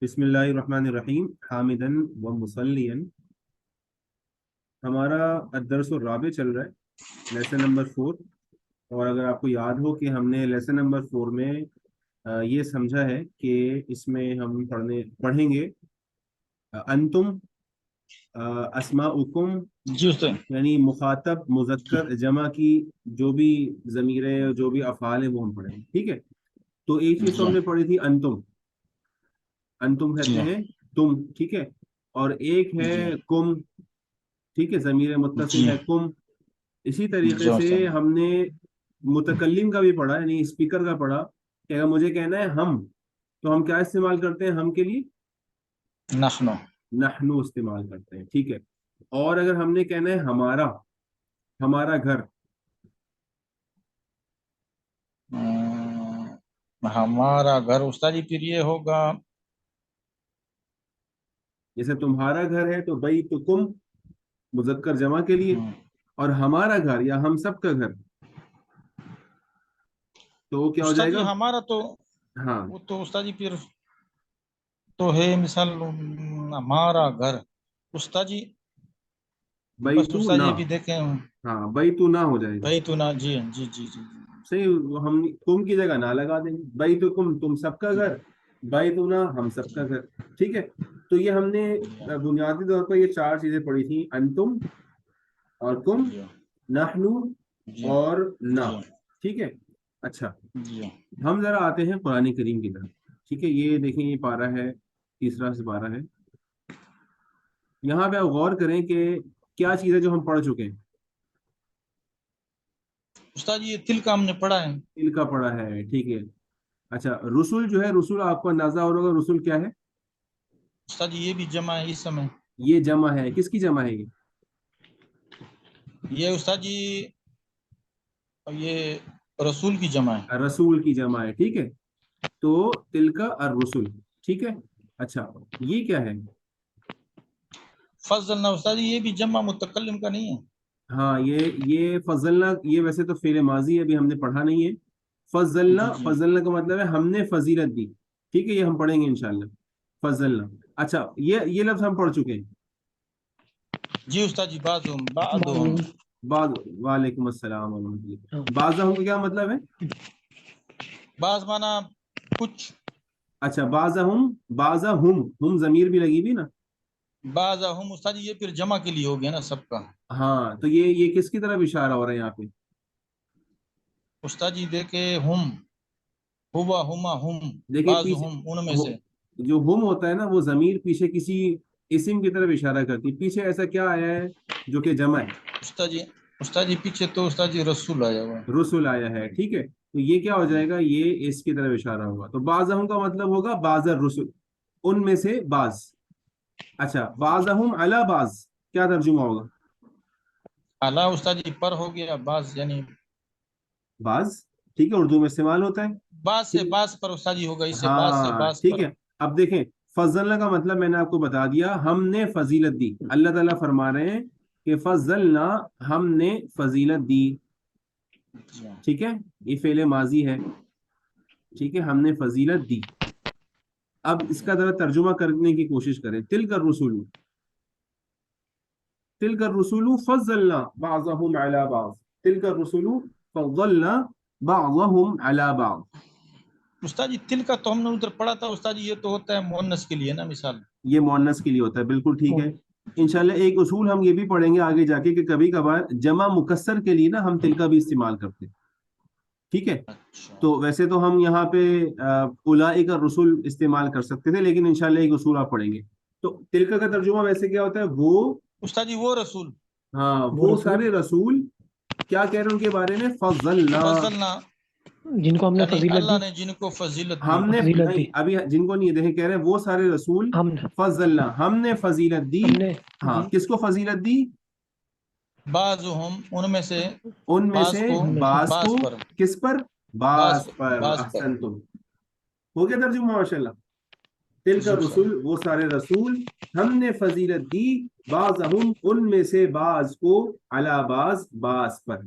بسم اللہ الرحمن الرحیم حامدن و مسلین. ہمارا الدرس الرابع چل رہا ہے، لیسن نمبر 4. اور اگر آپ کو یاد ہو کہ ہم نے لیسن نمبر 4 میں یہ سمجھا ہے کہ اس میں ہم پڑھیں گے انتم، اسماؤکم، جی استاد. یعنی مخاطب مذکر جمع کی جو بھی ضمیریں جو بھی افعال ہیں وہ ہم پڑھیں گے. ٹھیک ہے، تو ایک چیز تو ہم نے پڑھی تھی انتم. انتم کہتے جی ہیں تم، ٹھیک ہے. اور ایک ہے جی کم، ٹھیک ہے، ضمیر متصل جی ہے کم. اسی طریقے جی سے استاد. ہم نے متکلم کا بھی پڑھا، یعنی اسپیکر کا پڑھا کہ اگر مجھے کہنا ہے ہم، تو ہم کیا استعمال کرتے ہیں ہم کے لیے؟ نحنو. نحنو استعمال کرتے ہیں، ٹھیک ہے. اور اگر ہم نے کہنا ہے ہمارا، ہمارا گھر، ہمارا گھر استاد جی پھر یہ ہوگا جیسے تمہارا گھر ہے تو بیتکم مذکر جمع کے لیے، اور ہمارا گھر یا ہم سب کا گھر تو وہ کیا ہو استاد جائے جی گا؟ ہمارا تو ہاں، وہ تو استاد جی پھر تو ہے مثال ہمارا گھر استاد جی. بس بیتو استاد نہ، یہ بھی دیکھیں ہاں بیتو نہ ہو جائے گا. بھائی تو نا. جی جی جی جی صحیح، ہم تم کی جگہ نہ لگا دیں گے. بیتکم تم سب کا گھر، بیتنا ہم سب کا گھر. ٹھیک ہے، تو یہ ہم نے بنیادی طور پر یہ چار چیزیں پڑھی تھیں، انتم اور کم، جی نحنو جی اور نہ. جی ٹھیک ہے. اچھا، جی ہم ذرا آتے ہیں قرآن کریم کی طرف. ٹھیک ہے، یہ دیکھیں یہ پارہ ہے، تیسرا سے پارہ ہے. یہاں پہ آپ غور کریں کہ کیا چیزیں جو ہم پڑھ چکے ہیں. استاد جی یہ تل کا ہم نے پڑھا ہے. دل کا پڑھا ہے، ٹھیک ہے. اچھا، رسول جو ہے، رسول آپ کو اندازہ ہو رہا ہوگا رسول کیا ہے؟ استاد جی یہ بھی جمع ہے اس سمے. یہ جمع ہے، کس کی جمع ہے یہ؟ یہ استاد جی یہ رسول کی جمع ہے. رسول کی جمع ہے، ٹھیک ہے. تو تلک الرسل، ٹھیک ہے. اچھا، یہ کیا ہے؟ فضل نہ استاد جی یہ بھی جمع متکلم کا نہیں ہے. ہاں، یہ فضلنا، یہ ویسے تو فعل ماضی ہے، ابھی ہم نے پڑھا نہیں ہے. فضلنا، جی جی فضلنا کا مطلب ہے ہم نے فضیلت دی. ٹھیک ہے، یہ ہم پڑھیں گے انشاءاللہ. فضلنا. اچھا، یہ لفظ ہم پڑھ چکے ہیں. جی استاد جی بعضهم. بعض، وعلیکم السلام ورحمۃ اللہ. بعضهم کا کیا مطلب ہے؟ بعض مانا کچھ. اچھا، بعضهم ہم ضمیر بھی لگی بھی نا. بعضهم استاد جی یہ پھر جمع کے لیے ہو گیا نا سب کا. ہاں، تو یہ کس کی طرف اشارہ ہو رہا ہے یہاں پہ؟ استاد جی دیکھے ہم ہوا ہما ہم دیکھیں پیچھے بعضهم ان میں سے. جو ہم ہوتا ہے نا، وہ ضمیر پیچھے کسی اسم کی طرف اشارہ کرتی ہے. پیچھے ایسا کیا آیا ہے جو کہ جمع ہے؟ استاد جی پیچھے تو استاد جی رسول آیا ہوا ہے. رسول آیا ہے، ٹھیک ہے. تو یہ کیا ہو جائے گا؟ یہ اس کی طرف اشارہ ہوگا. تو بعضهم کا مطلب ہوگا بعض الرسل، ان میں سے بعض. اچھا، بعضهم علی بعض کیا ترجمہ ہوگا؟ اللہ استاد جی پر ہو گیا بعض یعنی بعض، ٹھیک ہے، اردو میں استعمال ہوتا ہے. بعض سے ٹھیک، بعض پر استاد جی ہوگا اس سے بعض سے ہاں بعض ٹھیک پر. ہے. اب دیکھیں، فضلنا کا مطلب میں نے آپ کو بتا دیا، ہم نے فضیلت دی. اللہ تعالیٰ فرما رہے ہیں کہ فضلنا، ہم نے فضیلت دی. ٹھیک ہے، یہ فعل ماضی ہے، ٹھیک ہے، ہم نے فضیلت دی. اب اس کا ذرا ترجمہ کرنے کی کوشش کریں. تلک الرسول، تلک الرسول فضلنا بعضهم على بعض. تلک الرسول فضلنا بعضهم على بعض. استاد جی تل کا تو ہم نے ادھر پڑھا تھا استاد جی، یہ تو ہوتا ہے مؤنث کے لیے نا مثال. یہ مؤنث کے لیے ہوتا ہے، بالکل ٹھیک ہے. انشاءاللہ ایک اصول ہم یہ بھی پڑھیں گے آگے جا کے کہ کبھی کبھار جمع مکسر کے لیے نا ہم تل کا بھی استعمال کرتے ہیں. ٹھیک ہے، اچھا تو ویسے تو ہم یہاں پہ اولئک الرسل استعمال کر سکتے تھے، لیکن انشاءاللہ ایک اصول آپ پڑھیں گے. تو تلک کا ترجمہ ویسے کیا ہوتا ہے؟ وہ، استاد جی وہ رسول. ہاں وہ سارے رسول کیا کہہ رہے ہیں ان کے بارے میں؟ فضلنا، فضلنا جن کو ہم نے یعنی فضیلت اللہ دی. نے جن کو فضیلت دی. ہم نے فضیلت دی نہیں، ابھی جن کو نہیں دیکھیں، کہہ رہے ہیں وہ سارے رسول ہم فضلنا، ہم نے فضیلت دی. نے ہاں، دی کس کو فضیلت دی؟ بعضهم ان میں سے ان میں بعض سے کو بعض کو. بعض پر کس پر؟ بعض بعض پر. بعض پر. احسن تم، ہو گیا ترجمہ ماشاءاللہ. تل کا جی سر. رسول وہ سارے رسول، ہم نے فضیلت دی بعضهم ان میں سے بعض کو، علی بعض بعض پر.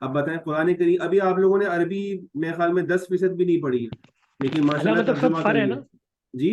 اب بتائیں قرآن کریم، ابھی آپ لوگوں نے عربی میرے خیال میں 10% بھی نہیں پڑھی ہے، لیکن اللہ ماشاءاللہ مطلب سب ترجمہ کر پر ہے لیا. نا. جی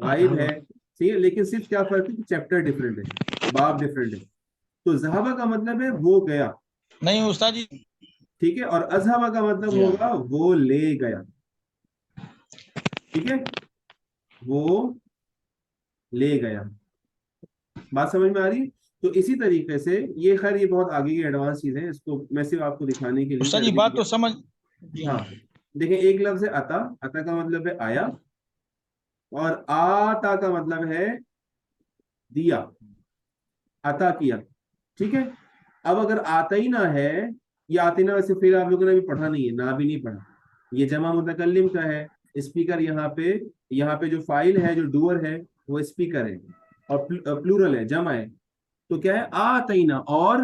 غائب ہے, ٹھیک ہے, لیکن صرف کیا فرق ہے کہ چیپٹر ڈفرینٹ ہے, باب ڈفرینٹ ہے. تو ذہبہ کا مطلب ہے وہ گیا, نہیں استاد جی, ٹھیک ہے, اور اذہبہ کا مطلب جی ہاں. ہوگا وہ لے گیا, ٹھیک ہے, وہ لے گیا. بات سمجھ میں آ رہی ہے؟ تو اسی طریقے سے یہ خیر یہ بہت آگے کی ایڈوانس چیز ہے, اس کو میں صرف آپ کو دکھانے کے لیے استاد کہ جی عربی بات کی- تو سمجھ, جی ہاں ہاں. دیکھیں, ایک لفظ ہے عطا, عطا کا مطلب ہے آیا, اور آتا کا مطلب ہے دیا, عطا کیا, ٹھیک ہے. اب اگر آتا ہی نہ ہے, یہ آتے نہ ویسے پھر آپ لوگوں نے بھی پڑھا نہیں ہے, نہ بھی نہیں پڑھا, یہ جمع متکلم کا ہے, اسپیکر یہاں پہ جو فائل ہے, جو ڈوور ہے وہ اسپیکر ہے, اور پلورل ہے, جمع ہے, تو کیا ہے آتینا, اور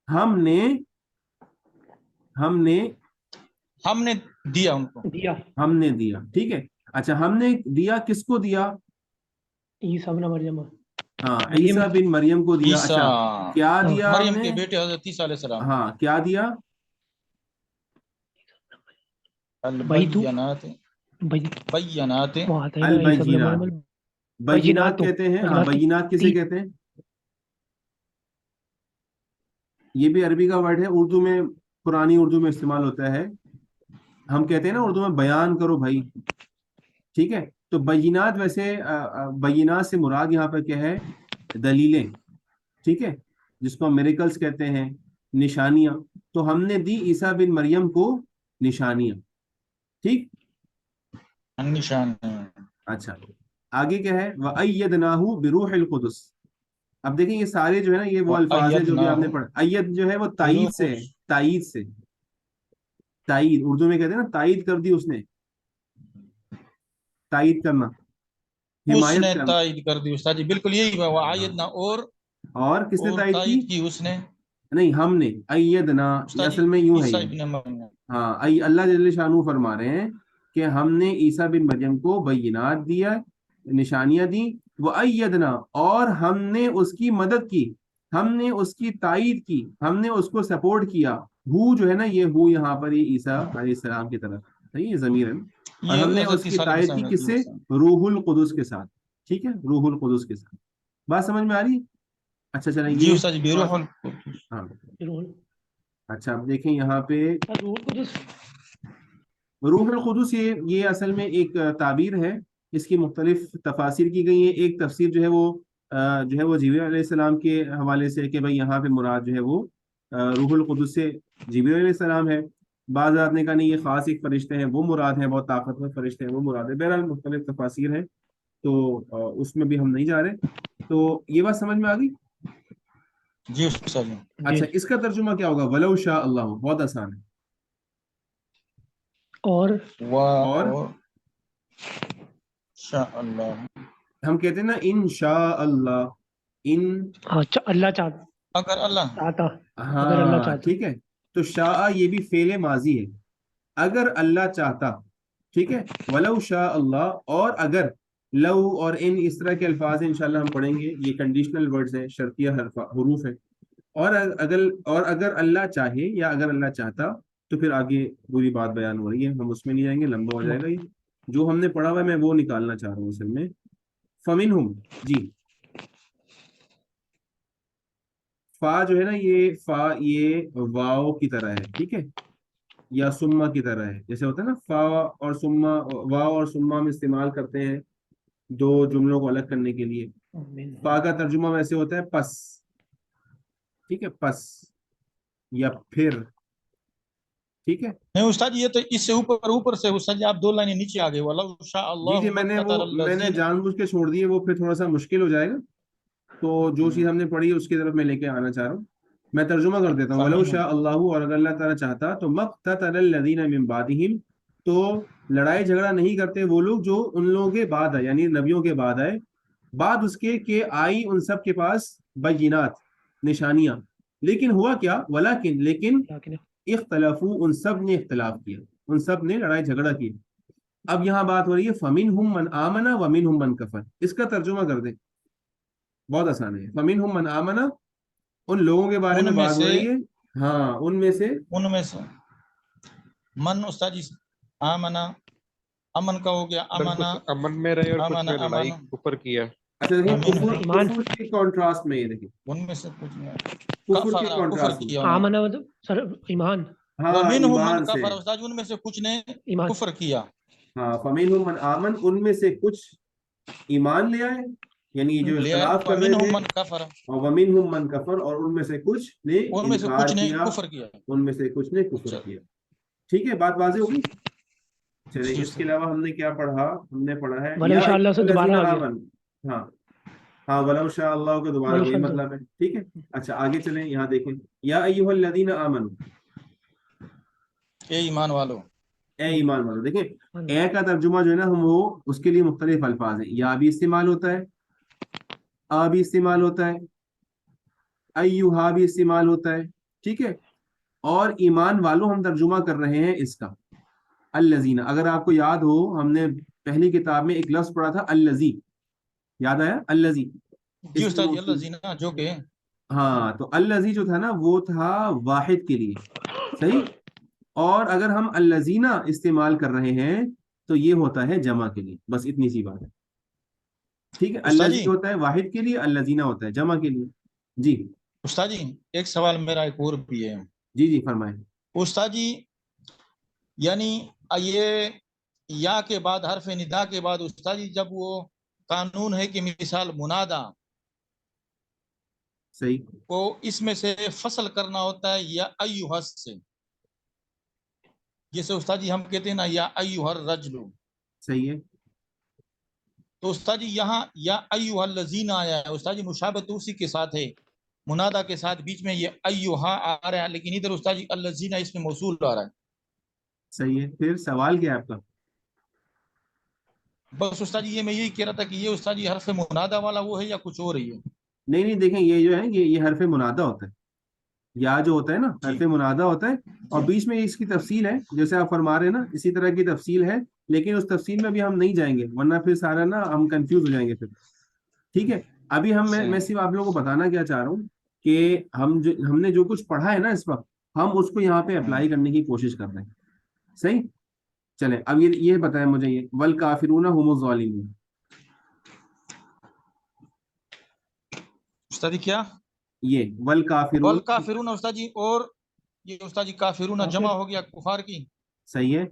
ہم نے ہم نے دیا ان کو, دیا ہم نے دیا, ٹھیک ہے. اچھا, ہم نے دیا کس کو دیا؟ عیسیٰ ابن مریم ہاں, مریم عیسیٰ بن مریم کو دیا. عیسیٰ اچھا, کیا ہاں. دیا ہم مریم نے؟ کے بیٹے حضرت عیسیٰ علیہ السلام, ہاں, کیا دیا؟ البینات, بینات, وآتینا عیسیٰ ابن البینات, مریم بینات کہتے ہیں. ہاں, بینات کسے کہتے ہیں؟ یہ بھی عربی کا ورڈ ہے, اردو میں پرانی اردو میں استعمال ہوتا ہے. ہم کہتے ہیں نا اردو میں بیان کرو بھائی, ٹھیک ہے. تو بینات ویسے بینات سے مراد یہاں پر کیا ہے؟ دلیلیں, ٹھیک ہے, جس کو ہم میریکلز کہتے ہیں, نشانیاں. تو ہم نے دی عیسیٰ بن مریم کو نشانیاں, ٹھیک. نشان. اچھا, آگے کیا ہے؟ وَأَيَّدْنَاهُ بِرُوحِ الْقُدُسِ. اب دیکھیں یہ سارے جو ہے نا یہ وہ الفاظ ہیں جو بھی آپ نے پڑھا. ایت جو ہے وہ تائید سے ہے, تائید سے, تائید اردو میں کہتے ہیں نا تائید کر دی اس نے, تائید کرنا, اس حمایت نے کرنا. تائید کر دی استاد جی, بالکل یہی ہوا, وآیدنا, اور کس نے اور تائید کی؟ تائید کی اس نے, نہیں, ہم نے. ایدنا یہ استاد جی اصل میں یوں ہے, عیسیٰ یہ ابن مریم. ہاں, اللہ جل شانہ فرما رہے ہیں کہ ہم نے عیسیٰ بن مریم کو بینات دیا, نشانیاں دی. وَأَيَّدْنَا, اور ہم نے اس کی مدد کی, ہم نے اس کی تائید کی, ہم نے اس کو سپورٹ کیا. ہو جو ہے نا, یہ ہو یہاں پر یہ عیسیٰ علیہ السلام کی طرف, صحیح ہے, ضمیر ہے نا. اور ہم یہ نے اس حضرت کی عیسیٰ علیہ تائید کی السلام, کس سے؟ روح القدس کے ساتھ, ٹھیک ہے, روح القدس کے ساتھ. بات سمجھ میں آ رہی؟ اچھا چلیں جی یہ استاد جی, بروح القدس. ہاں. روح اچھا, اب دیکھیں یہاں پہ القدس. روح القدس, یہ اصل میں ایک تعبیر ہے, اس کی مختلف تفاسیر کی گئی ہیں. ایک تفسیر جو ہے وہ جبریل علیہ السلام کے حوالے سے کہ بھائی یہاں پہ مراد جو ہے وہ روح القدس سے جبریل علیہ السلام ہے. بعض آدمی نے کہا نہیں, یہ خاص ایک فرشتے ہیں وہ مراد ہیں, بہت طاقتور فرشتے ہیں وہ مراد ہے. بہرحال مختلف تفاسیر ہیں, تو اس میں بھی ہم نہیں جا رہے. تو یہ بات سمجھ میں آ گئی؟ جی استاد جی. اچھا, اس کا ترجمہ کیا ہوگا؟ ولو شاء اللہ, بہت آسان ہے. اور اور شاء اللہ, ہم کہتے ہیں نا انشاء اللہ, ان, اچھا, اللہ چاہتا, اگر اللہ, اگر اللہ ہاں چاہتا. ٹھیک ہے. تو شاء یہ بھی فعل ماضی ہے, اگر اللہ چاہتا, ٹھیک ہے. ولو شاء اللہ, اور اگر, لو اور ان اس طرح کے الفاظ ہیں, انشاءاللہ ہم پڑھیں گے. یہ کنڈیشنل ورڈز ہیں, شرطیہ حروف ہیں. اور اگر اللہ چاہے یا اگر اللہ چاہتا, تو پھر آگے پوری بات بیان ہو رہی ہے, ہم اس میں نہیں جائیں گے, لمبا ہو جائے گا. یہ جو ہم نے پڑھا ہوا ہے میں وہ نکالنا چاہ رہا ہوں اصل میں. فمنہم, جی, فا جو ہے نا, یہ واو کی طرح ہے, ٹھیک ہے, یا سما کی طرح ہے. جیسے ہوتا ہے نا فا اور سما, واو اور سما ہم استعمال کرتے ہیں دو جملوں کو الگ کرنے کے لیے. فا کا ترجمہ ویسے ہوتا ہے پس, ٹھیک ہے, پس یا پھر, ٹھیک ہے. نہیں استاد جی, یہ تو اس سے اوپر سے استاد جی آپ 2 لائنیں نیچے آ گئے, ولو شاء اللہ جی میں نے الذین. جان بوجھ کے چھوڑ دیے, وہ پھر تھوڑا سا مشکل ہو جائے گا. تو جو چیز ہم نے پڑھی اس کی طرف میں لے کے آنا چاہ رہا ہوں. میں ترجمہ کر دیتا ہوں. ولو شاء اللہ, اور اگر اللہ تعالیٰ چاہتا, تو مقتتل الذین من بعدہم, تو لڑائی جھگڑا نہیں کرتے وہ لوگ جو ان لوگوں کے بعد آئے, یعنی نبیوں کے بعد آئے, بعد اس کے کہ آئی ان سب کے پاس بینات, نشانیاں. لیکن ہوا کیا؟ لیکن اختلافو, ان سب نے اختلاف کیا, ان سب نے لڑائی جھگڑا کی. اب یہاں بات ہو رہی ہے فمنہم من آمن ومنہم من کفر. اس کا ترجمہ کر دیں, بہت آسان ہے. فمنہم من آمن, ان لوگوں کے بارے میں ان میں بات ہو سے, رہی ہے, ہاں, ان میں سے من استاد جی, آمنا, امن کا ہو گیا سر امنا کچھ امن میں رہے اور کچھ امن میں لڑائی امن کفر کیا. اچھا دیکھیں امین کفر ایمان کفر کے کانٹراسٹ میں یہ دیکھیں ان میں سے کچھ نہیں کفر کے کفر کانٹراسٹ میں. کیا انہوں نے. آمنا مطلب سر ایمان ہاں ومنہم من ایمان سے. کفر استاد ان میں سے کچھ نے ایمان کفر کیا. ہاں فمنہم من آمن ان میں سے کچھ ایمان لے آئے یعنی جو لے اختلاف کر رہے ومنہم تھے. من کفر اور ومنہم من کفر اور ان میں سے کچھ نے ان میں سے انکار کچھ نے کیا. کفر کیا. ان میں سے کچھ نے کفر اچھا کیا. ٹھیک ہے بات واضح ہوگی. چلے جی اس کے سر. علاوہ ہم نے کیا پڑھا. ہم نے پڑھا ہے ولو یا شاء اللہ سے ایھا دوبارہ الذین آ گیا آمنوا. ہاں ہاں ولو شاء اللہ کا دوبارہ ولو وہی شاء اللہ مطلب ہے. ٹھیک ہے. اچھا آگے چلیں یہاں دیکھیں یا ایھا الذین آمنوا اے ایمان والو. اے ایمان والو. دیکھیں اے کا ترجمہ جو ہے نا ہم وہ اس کے لیے مختلف الفاظ ہیں. یا بھی استعمال ہوتا ہے آ بھی استعمال ہوتا ہے ایھا بھی استعمال ہوتا ہے. ٹھیک ہے. اور ایمان والو ہم ترجمہ کر رہے ہیں اس کا الذین. اگر آپ کو یاد ہو ہم نے پہلی کتاب میں ایک لفظ پڑھا تھا الذی. یاد آیا الذی جی اسم استاد جی اللہ موصول. زینا جو کہ ہاں تو الذی جو تھا نا وہ تھا واحد کے لیے. صحیح. اور اگر ہم الذین استعمال کر رہے ہیں تو یہ ہوتا ہے جمع کے لیے. بس اتنی سی بات ہے. ٹھیک ہے. استاد الذی جی ہوتا ہے واحد کے لیے الذین ہوتا ہے جمع کے لیے. جی استاد جی ایک سوال میرا ایک اور بھی ہے. جی جی فرمائیں. استاد جی یعنی یہ یا کے بعد حرف ندا کے بعد استاد جی جب وہ قانون ہے کہ مثال منادا صحیح. کو اس میں سے فصل کرنا ہوتا ہے یا ایھا سے. جیسے استاد جی ہم کہتے ہیں نا یا ایھا الرجل. صحیح ہے. تو استاد جی یہاں یا ایھا الذین آیا ہے استاد جی مشابہت اسی کے ساتھ ہے منادا کے ساتھ بیچ میں یہ ایھا آ رہا ہے لیکن ادھر استاد جی الذین اس میں موصول آ رہا ہے. صحیح ہے. پھر سوال کیا ہے آپ کا. بس استاد جی یہ میں یہی کہہ رہا تھا کہ یہ استاد جی حرف منادا والا وہ ہے یا کچھ اور ہی ہے. نہیں نہیں دیکھیں یہ جو ہے یہ حرف منادہ ہوتا ہے. یا جو ہوتا ہے نا جی حرف منادہ ہوتا ہے اور بیچ میں اس کی تفصیل ہے جیسے آپ فرما رہے ہیں نا اسی طرح کی تفصیل ہے لیکن اس تفصیل میں بھی ہم نہیں جائیں گے ورنہ پھر سارا نا ہم کنفیوز ہو جائیں گے پھر. ٹھیک ہے. ابھی میں صرف آپ لوگوں کو بتانا کیا چاہ رہا ہوں کہ ہم نے جو کچھ پڑھا ہے نا اس وقت ہم اس کو یہاں پہ اپلائی کرنے کی کوشش کر رہے ہیں. صحیح. چلیں اب یہ بتائیں مجھے یہ والکافرون هم الظالمون. استاد جی کیا یہ والکافرون والکافرون استاد جی اور یہ استاد جی کافرون جمع ہو گیا کفار کی. صحیح ہے.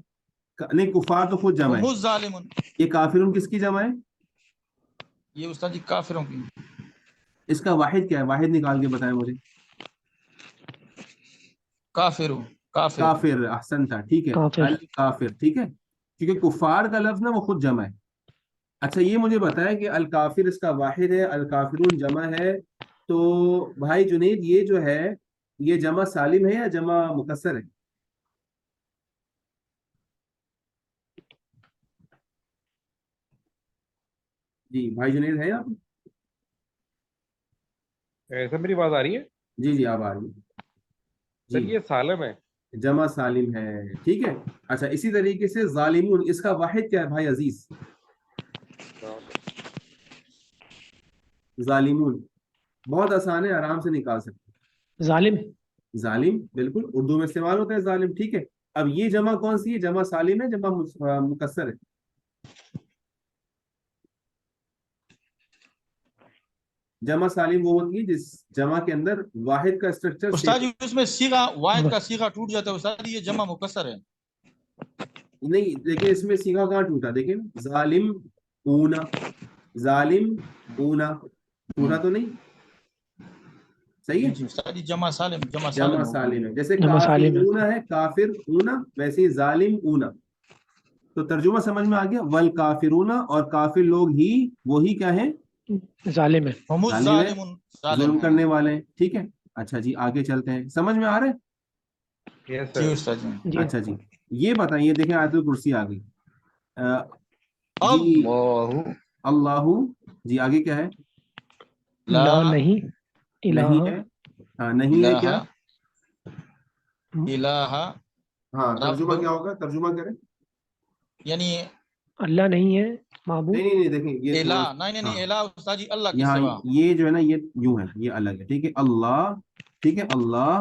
نہیں کفار تو خود جمع هم ہے. الظالمون یہ کافرون کس کی جمع ہے. یہ استاد جی کافروں کی. اس کا واحد کیا ہے. واحد نکال کے بتائیں مجھے. کافر. کافر. احسن تھا. ٹھیک ہے. کافر الکافر. ٹھیک ہے. کیونکہ کفار کا لفظ نا وہ خود جمع ہے. اچھا یہ مجھے بتائیں کہ الکافر اس کا واحد ہے الکافرون جمع ہے تو بھائی جنید یہ جو ہے یہ جمع سالم ہے یا جمع مکسر ہے. جی بھائی جنید ہے آپ. ایسا میری بات آ رہی ہے. جی جی آپ آ رہی ہیں. سر جی یہ سالم ہے. جمع سالم ہے. ٹھیک ہے. اچھا اسی طریقے سے ظالمون اس کا واحد کیا ہے بھائی عزیز. ظالمون بہت آسان ہے آرام سے نکال سکتے. ظالم ظالم بالکل اردو میں استعمال ہوتا ہے ظالم. ٹھیک ہے. اب یہ جمع کون سی ہے. جمع سالم ہے جمع مکسر ہے. جمع سالم وہ ہوتی ہے جس جمع کے اندر واحد کا اسٹرکچر استاد جی اس میں سیغہ واحد کا سیغہ ٹوٹ جاتا ہے استاد جی یہ جمع مکسر ہے. نہیں لیکن اس میں سیغہ کہاں ٹوٹا. دیکھیں ظالم اونا ظالم اونا پورا تو نہیں. صحیح ہے. جی استاد جی جمع سالم جمع سالم ہے جیسے جمع سالم ہے. کافرون ہے کافر اونا ویسے ہی ظالم اونا. تو ترجمہ سمجھ میں آ گیا. والکافرون اور کافر لوگ ہی وہی کیا ہیں ظالم ہے. هم ظالم ہے الظالمون ظلم کرنے والے ہیں. ٹھیک ہے. اچھا جی آگے چلتے ہیں. سمجھ میں آ رہے ہیں. یس جی سر. استاد جی. جی اچھا جی یہ بتائیں یہ دیکھیں آیت الکرسی آ گئی. جی اللہ اللہ. جی آگے کیا ہے. لا لا نہیں نہیں الہ ہے. ہاں نہیں ہے الہ کیا. الہ ہاں رب ترجمہ کیا ہوگا. ترجمہ کریں. یعنی اللہ نہیں ہے معبود. نہیں دیکھیں یہ الہ تھوڑا نہیں ہاں الہ استاد جی اللہ کے یہاں سوا. یہ جو ہے نا یہ یوں ہے یہ الگ ہے. ٹھیک ہے. اللہ ٹھیک ہے. اللہ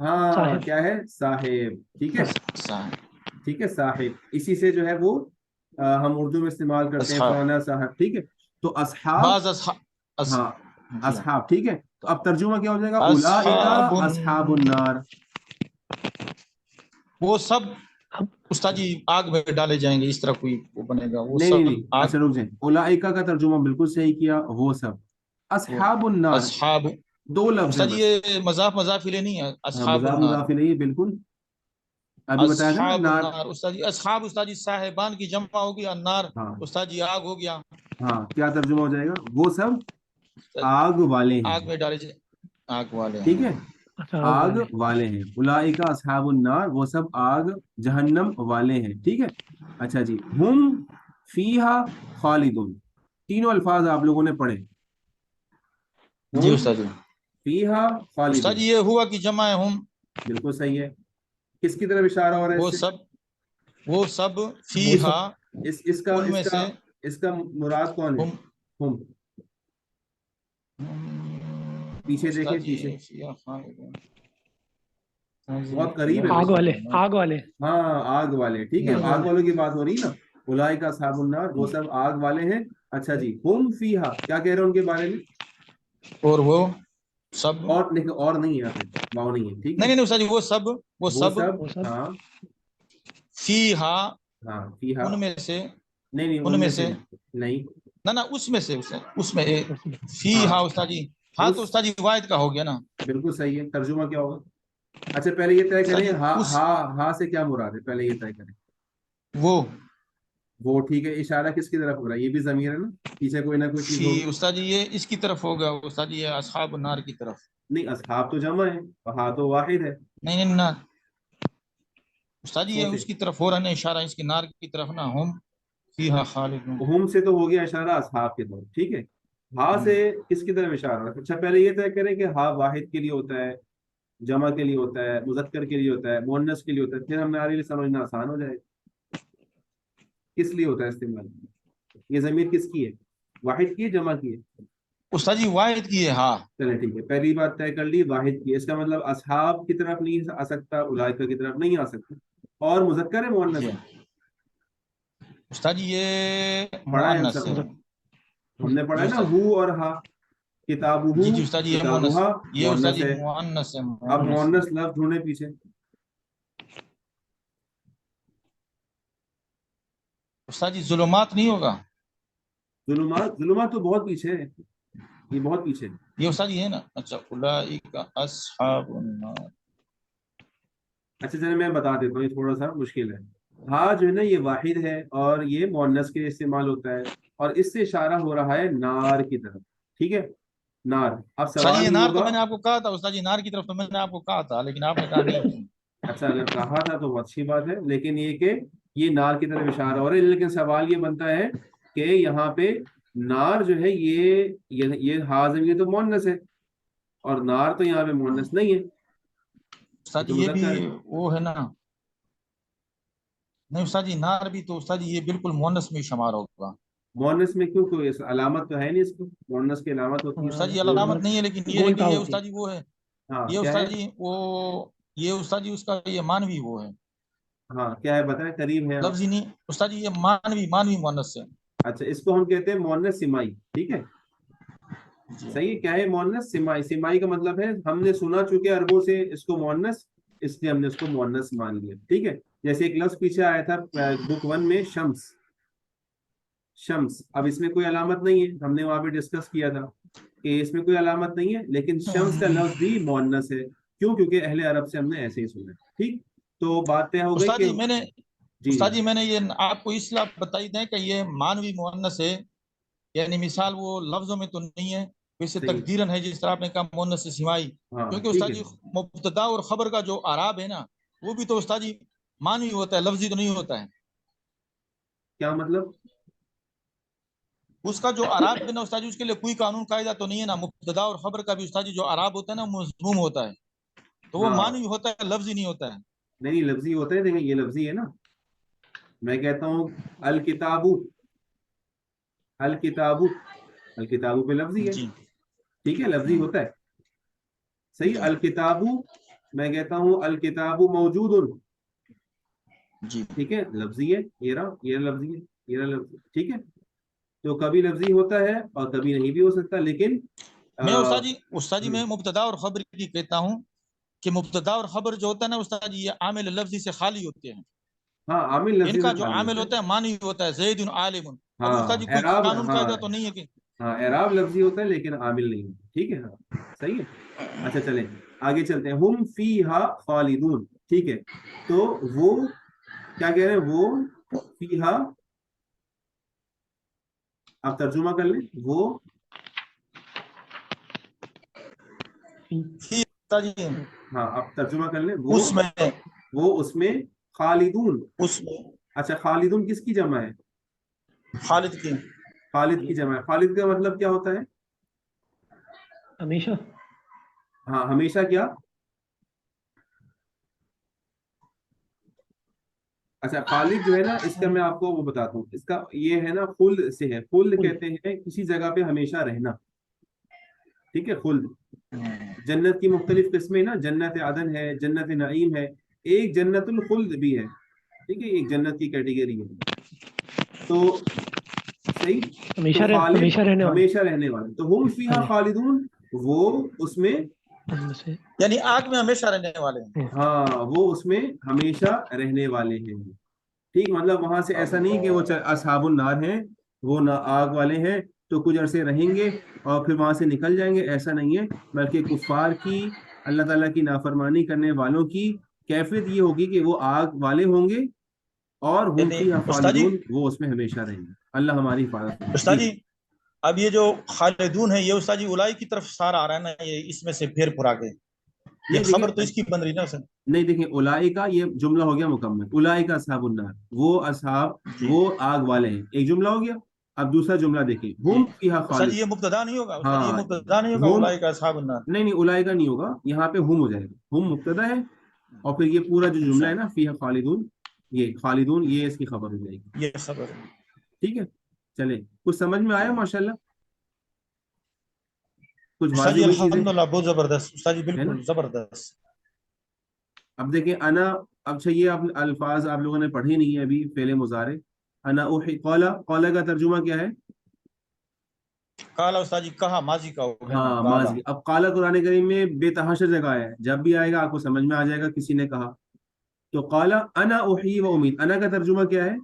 ہاں صاحب۔ کیا ہے صاحب، ٹھیک ہے صاحب ٹھیک ہے صاحب، اسی سے جو ہے وہ ہم اردو میں استعمال کرتے ہیں اصحاب، فلانا صاحب، ٹھیک ہے. تو اصحاب، بعض اصحاب ہاں جی ہاں. اصحاب ٹھیک ہے. تو اب ترجمہ کیا ہو جائے گا؟ اولئک اصحاب اصحاب النار. وہ سب اب استاد جی آگ میں ڈالے جائیں گے، اس طرح کوئی وہ بنے گا، وہ نہیں نہیں سب نہیں، آگ. اچھا رک جائیں، اولئک کا ترجمہ بالکل صحیح کیا، وہ سب. وہ اصحاب النار اصحاب، دو لفظ ہیں استاد جی بس. یہ مضاف الیہ نہیں ہے، ہاں اصحاب مضاف النار. مضاف نہیں ہے بالکل، ابھی بتایا تھا نا اصحاب نار. النار استاد جی، اصحاب استاد جی صاحبان کی جمع ہو گیا، النار ہاں استاد جی آگ ہو گیا. ہاں کیا ترجمہ ہو جائے گا؟ وہ سب آگ والے ہیں، آگ میں ڈالے جائیں، آگ والے ٹھیک ہیں. ہے اچھا آگ والے۔ والے ہیں. اولئک اصحاب النار، وہ سب آگ جہنم والے ہیں، ٹھیک ہے. اچھا جی، ہم فیہا خالدون، تینوں الفاظ آپ لوگوں نے پڑھے. جی ہم استاد جی. فیہا استاد خالدون، جی یہ ہوا کہ جمع ہے ہم، بالکل صحیح ہے. کس کی طرف اشارہ ہو رہا ہے اس سے؟ وہ سب وہ فیہا، سب اس کا ان میں سے اس کا مراد کون ہے؟ ہم. ہم، پیچھے دیکھیں استاد جی پیچھے، فیہا خالدون، بہت قریب ہے آگ بالکل. والے، آگ والے۔ ہاں آگ والے، ٹھیک ہے، آگ آگ والے۔ والوں کی بات ہو رہی ہے نا. اولئک اصحاب النار، وہ سب آگ والے ہیں. اچھا جی، ہم فیہا کیا کہہ رہے ہیں ان کے بارے میں؟ اور وہ سب، اور نہیں، اور نہیں ہے یہاں پہ، واؤ نہیں ہے، ٹھیک ہے. نہیں استاد جی، وہ سب، وہ وہ سب سب، وہ سب ہاں فیہا، ہاں فیہا، ان میں سے، نہیں نہیں ان میں سے، نہیں. نہ اس میں سے، اس میں اس میں۔ ہاں فیہا استاد جی. ہاں تو اس، استاد جی واحد کا ہو گیا نا بالکل صحیح ہے. ترجمہ کیا ہوگا؟ اچھا پہلے یہ طے استاد کریں، جی. ہاں اس ہاں ہاں سے کیا مراد ہے، پہلے یہ طے کریں. وہ وہ ٹھیک ہے، اشارہ کس کی طرف ہو رہا ہے؟ یہ بھی ضمیر ہے نا، پیچھے کوئی نہ کوئی چیز فی ہوگی. استاد جی یہ اس کی طرف ہوگا استاد جی، یہ اصحاب النار کی طرف. نہیں اصحاب تو جمع ہے، ہاں تو واحد ہے. نہیں نہیں نہ استاد جی، یہ سوچے، اس کی طرف ہو رہا ہے نا اشارہ، اس کی نار کی طرف نا، ہم فیہا خالدون. ہم سے تو ہو گیا اشارہ اصحاب کی طرف، ٹھیک ہے. ہاں سے کس کی طرف اشارہ ہے؟ اچھا پہلے یہ طے کریں کہ ہاں واحد کے لیے ہوتا ہے، جمع کے لیے ہوتا ہے، مذکر کے لیے ہوتا ہے، مؤنث کے لیے ہوتا ہے، پھر ہمارے لیے سمجھنا آسان ہو جائے گا. کس لیے ہوتا ہے استعمال؟ یہ ضمیر کس کی ہے؟ واحد کی ہے، جمع کی ہے؟ استاد جی واحد کی ہے. ہاں چلے ٹھیک ہے، پہلی بات طے کر لی، واحد کی ہے. اس کا مطلب اصحاب کی طرف نہیں آ سکتا، اولئک کی طرف نہیں آ سکتا. اور مذکر ہے مؤنث جی ہے؟ استاد جی یہ پڑھا ہے ہم مؤنث سب ہے. نے، ہم نے پڑھا جی ہے نا، استاد ہو اور ہا. کتابہ، جی استاد جی یہ مؤنث، کتابہ یہ استاد مؤنث جی ہے. مؤنث ہے، اب مؤنث. مؤنث لفظ ڈھونڈے پیچھے. استاد جی ظلمات نہیں ہوگا؟ ظلمات، ظلمات تو بہت پیچھے ہے، یہ بہت پیچھے ہے. یہ استاد جی ہے نا. اچھا اولئک اصحاب النار. اچھا چلے میں بتا دیتا ہوں، یہ تھوڑا سا مشکل ہے. ہاں جو ہے نا یہ واحد ہے، اور یہ مؤنث کے استعمال ہوتا ہے، اور اس سے اشارہ ہو رہا ہے نار کی طرف، ٹھیک ہے. نار. اب استاد جی سوال یہ یہ نار تو ہوگا، میں نے آپ کو کہا تھا استاد جی، نار کی طرف تو میں نے آپ کو کہا تھا، لیکن آپ نے کہا نہیں. اچھا اگر کہا تھا تو بہت اچھی بات ہے، لیکن یہ کہ یہ نار کی طرف اشارہ ہو رہا ہے. لیکن سوال یہ بنتا ہے کہ یہاں پہ نار جو ہے یہ ہاضم، یہ تو مؤنث ہے، اور نار تو یہاں پہ مؤنث نہیں ہے، استاد یہ تو جی یہ بھی مذکر ہے. وہ ہے نا. نہیں استاد جی نار بھی تو استاد جی یہ بالکل مؤنث میں شمار ہوگا. مؤنث میں کیوں؟ کوئی علامت تو ہے نہیں اس کو، مؤنث کی علامت ہوتی استاد جی ہے وہ. علامت نہیں ہے، لیکن یہ ہے کہ گولتا یہ ہوتی استاد جی وہ ہے، ہاں یہ کیا ہے؟ استاد جی وہ، یہ استاد جی اس کا یہ مانوی وہ ہے، ہاں کیا ہے بتائیں، قریب ہے آپ. لفظی نہیں استاد جی، یہ مانوی مؤنث ہے. اچھا اس کو ہم کہتے ہیں مؤنث سمائی، ٹھیک ہے. جی صحیح ہے. کیا ہے مؤنث سمائی؟ سمائی کا مطلب ہے ہم نے سنا چکے عربوں سے اس کو مؤنث، اس لیے ہم نے اس کو مؤنث مان لیا، ٹھیک ہے. جیسے ایک لفظ پیچھے آیا تھا بک 1 میں، شمس. شمس، اب اس میں کوئی علامت نہیں ہے، ہم نے وہاں پہ ڈسکس کیا تھا کہ اس میں کوئی علامت نہیں ہے، لیکن شمس کا لفظ بھی مؤنث ہے. کیوں؟ کیونکہ اہل عرب سے ہم نے ایسے ہی سنا، ٹھیک. تو بات طے ہو گئی استاد کہ جی میں نے، جی استاد جی میں نے یہ آپ کو اس لیے بتائی دیں کہ یہ مانوی مؤنث ہے، یعنی مثال وہ لفظوں میں تو نہیں ہے، ویسے صحیح، تقدیرن ہے جس طرح آپ نے کہا مؤنث سمائی. ہاں کیونکہ ٹھیک استاد ہے. جی مبتدا اور خبر کا جو اعراب ہے نا، وہ بھی تو استاد جی مانوی ہوتا ہے، لفظی تو نہیں ہوتا ہے. کیا مطلب؟ اس کا جو اعراب ہے نا استاد جی، اس کے لیے کوئی قانون قاعدہ تو نہیں ہے نا. مبتدا اور خبر کا بھی استاد جی جو اعراب ہوتا ہے نا مضموم ہوتا ہے، تو وہ ہاں مانوی ہوتا ہے، لفظی نہیں ہوتا ہے. نہیں لفظی ہوتا ہے، دیکھیں یہ لفظی ہے نا. میں کہتا ہوں الکتابو، الکتابو، الکتابو پہ لفظی ہے، جی ٹھیک ہے، لفظی ہوتا ہے. صحیح. جی الکتابو میں کہتا ہوں الکتاب موجود، جی ٹھیک ہے، لفظی ہے، یہ لفظی ہے، یہ لفظی، ٹھیک ہے، تو کبھی لفظی ہوتا ہے اور کبھی نہیں بھی ہو سکتا، لیکن میں استاد جی میں مبتدا اور خبر کی کہتا ہوں کہ مبتدا اور خبر جو ہوتا ہے نا استاد جی، یہ عامل لفظی سے خالی ہوتے ہیں. ہاں عامل ان لفظی کا سے جو خالی عامل ہوتا ہوتا ہے معنی ہوتا ہے زید عالم. اب ہاں استاد جی کوئی اعراب، قانون ہاں قاعدہ تو نہیں ہے کہ ہاں اعراب لفظی ہوتا ہے لیکن عامل نہیں ہوتا، ٹھیک ہے، ہاں صحیح ہے. اچھا چلیں آگے چلتے ہیں. ہم فیہا خالدون، ٹھیک ہے، تو وہ کیا کہہ رہے ہیں، وہ فیہا، آپ ترجمہ کر لیں، وہ فی استاد جی ہاں آپ ترجمہ کر لیں، وہ اس میں اس میں خالدون. اس میں اچھا خالدون کس کی جمع ہے؟ خالد کی خالد کی جمع ہے. خالد کا مطلب کیا ہوتا ہے؟ ہمیشہ. ہاں ہمیشہ کیا؟ اچھا خالد جو ہے نا، اس کا میں آپ کو وہ بتاتا ہوں، اس کا یہ ہے نا خلد سے ہے. خلد کہتے ہیں کسی جگہ پہ ہمیشہ رہنا، ٹھیک ہے. خلد جنت کی مختلف قسمیں نا، جنت عدن ہے، جنت نعیم ہے، ایک جنت الخلد بھی ہے، ٹھیک ہے، ایک جنت کی کیٹیگری ہے. تو صحیح، تو خالد ہمیشہ رہنے والے ہمیشہ رہنے والے، تو ہم فیہا خالدون، وہ اس میں، ان میں سے. یعنی آگ میں ہمیشہ رہنے والے ہیں. ہاں وہ اس میں ہمیشہ رہنے والے ہیں، ٹھیک. مطلب وہاں سے ایسا نہیں کہ وہ اصحاب النار ہیں، وہ نہ آگ والے ہیں تو کچھ عرصے رہیں گے اور پھر وہاں سے نکل جائیں گے، ایسا نہیں ہے. بلکہ کفار کی، اللہ تعالیٰ کی نافرمانی کرنے والوں کی کیفیت یہ ہوگی کہ وہ آگ والے ہوں گے، اور ہم یعنی فیہا استاد جی خالدون، وہ اس میں ہمیشہ رہیں گے. اللہ ہماری حفاظت کرے. استاد جی جی اب یہ جو خالدون ہے یہ استاد جی اولائی کی طرف سارا آ رہا ہے نا، یہ اس میں سے پھر پھرا کے یہ نہیں خبر تو دیکھیں، اس کی بن رہی نا سر. نہیں دیکھیں، اولئک یہ جملہ ہو گیا مکمل. اولئک اصحاب النار، وہ اصحاب، جی وہ آگ والے ہیں، ایک جملہ ہو گیا. اب دوسرا جملہ دیکھیں، جی ہم فیہا استاد جی خالد. یہ مبتدا نہیں ہوگا، استاد جی یہ ہاں مبتدا نہیں ہوگا ہم، اولائی کا اصحاب النار. نہیں نہیں اولئک نہیں ہوگا، یہاں پہ ہم ہو جائے گا. ہم مبتدا ہے، اور پھر یہ پورا جو جملہ اچھا ہے نا فیہا خالدون، یہ خالدون یہ اس کی خبر ہو جائے گی، یہ خبر ہے. ٹھیک ہے. چلیں کچھ سمجھ میں آیا ماشاءاللہ، کچھ استاد واضح جی ہوئی چیزیں، الحمدللہ بہت زبردست استاد جی، ہے نا. بالکل زبردست. اب دیکھیں انا، اب اچھا یہ الفاظ آپ لوگوں نے پڑھی نہیں ہے ابھی، فعل مضارع. انا اوحی، قولا، قولا کا ترجمہ کیا ہے؟ کالا استاد جی کہا، ماضی کا ہو گیا نا ہاں کالا. ماضی. اب قالا قرآن کریم میں بے تحاشر جگہ ہے، جب بھی آئے گا آپ کو سمجھ میں آ جائے گا کسی نے کہا. تو قالا انا احیی و امید، انا کا ترجمہ کیا ہے؟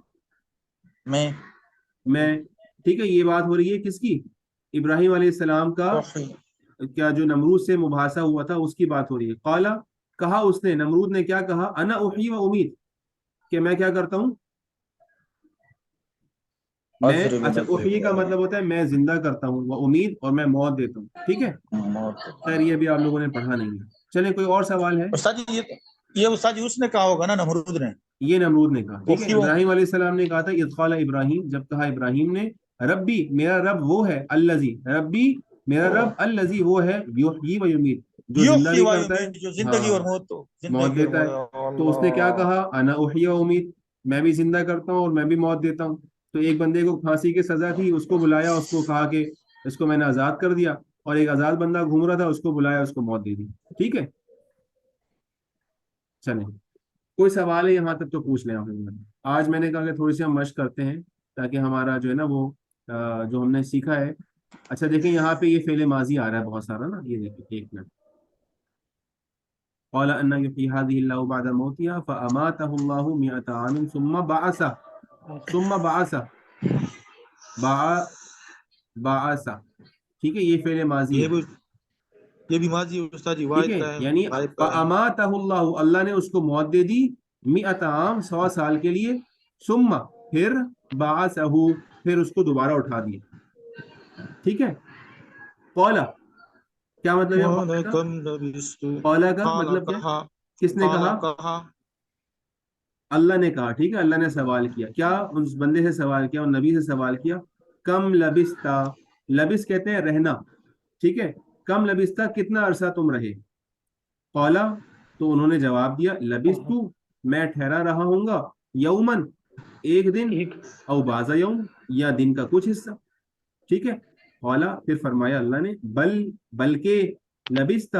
میں، ٹھیک ہے. یہ بات ہو رہی ہے کس کی؟ ابراہیم علیہ السلام کا، کیا جو نمرود سے مباحثہ ہوا تھا اس کی بات ہو رہی ہے. قالا کہا اس نے، نمرود نے کیا کہا؟ انا احیی و امید، کہ میں کیا کرتا ہوں، میں، اچھا احیی کا مطلب ہوتا ہے میں زندہ کرتا ہوں، وہ امید، اور میں موت دیتا ہوں، ٹھیک ہے. خیر یہ بھی آپ لوگوں نے پڑھا نہیں ہے. چلیں کوئی اور سوال ہے؟ استاد جی یہ استاد جی اس نے کہا ہوگا نا نمرود نے. یہ نمرود نے کہا، ٹھیک ہے. ابراہیم علیہ السلام نے کہا تھا اذ قال ابراہیم، جب کہا ابراہیم نے، ربی میرا رب وہ ہے، الذی ربی میرا رب، الذی وہ ہے، یحیی و یمیت جو زندہ بھی کرتا ہے، جو زندگی ہاں اور موت تو موت زندگی اور دیتا ہے. موت. تو اس نے کیا کہا؟ انا احیی و امید، میں بھی زندہ کرتا ہوں اور میں بھی موت دیتا ہوں. تو ایک بندے کو پھانسی کی سزا تھی، اس کو بلایا، اس کو کہا کہ اس کو میں نے آزاد کر دیا، اور ایک آزاد بندہ گھوم رہا تھا، اس کو بلایا، اس کو موت دے دی، ٹھیک ہے. چلیں کوئی سوال ہے یہاں تک تو پوچھ لیں آپ لوگوں نے. آج میں نے کہا کہ تھوڑی سی ہم مشق کرتے ہیں تاکہ ہمارا جو ہے نا وہ جو ہم نے سیکھا ہے. اچھا دیکھیں یہاں پہ یہ فعل ماضی آ رہا ہے بہت سارا نا، یہ دیکھیں ایک منٹ. قال ان يحيي هذه الله بعد موتها فاماته الله 100 عام ثم بعث بعث، ٹھیک ہے. یہ فعل ماضی ہے، یہ بھی ماضی استاد جی، ٹھیک واحد ہے. کا ہے، یعنی غائب کا ہے. فاماتہ اللہ، اللہ نے اس کو موت دے دی، 100 عام 100 سال کے لیے، ثم پھر بعثہ پھر اس کو دوبارہ اٹھا دیا، ٹھیک ہے. قولا کیا مطلب ہے؟ قولا کا، کم لبثت. قولا کا قال مطلب کیا؟ کہا، کس نے قال کہا؟ کہا. اللہ نے کہا، ٹھیک ہے. اللہ نے سوال کیا، کیا اس بندے سے سوال کیا، اور نبی سے سوال کیا، کم لبثتا، لبث کہتے ہیں رہنا، ٹھیک ہے. کم لبثتا کتنا عرصہ تم رہے. قولا تو انہوں نے جواب دیا، لبثت میں ٹھہرا رہا ہوں گا، یومن ایک دن، ایک او بعض یوم یا دن کا کچھ حصہ، ٹھیک ہے. قولا پھر فرمایا اللہ نے، بلکہ لبثت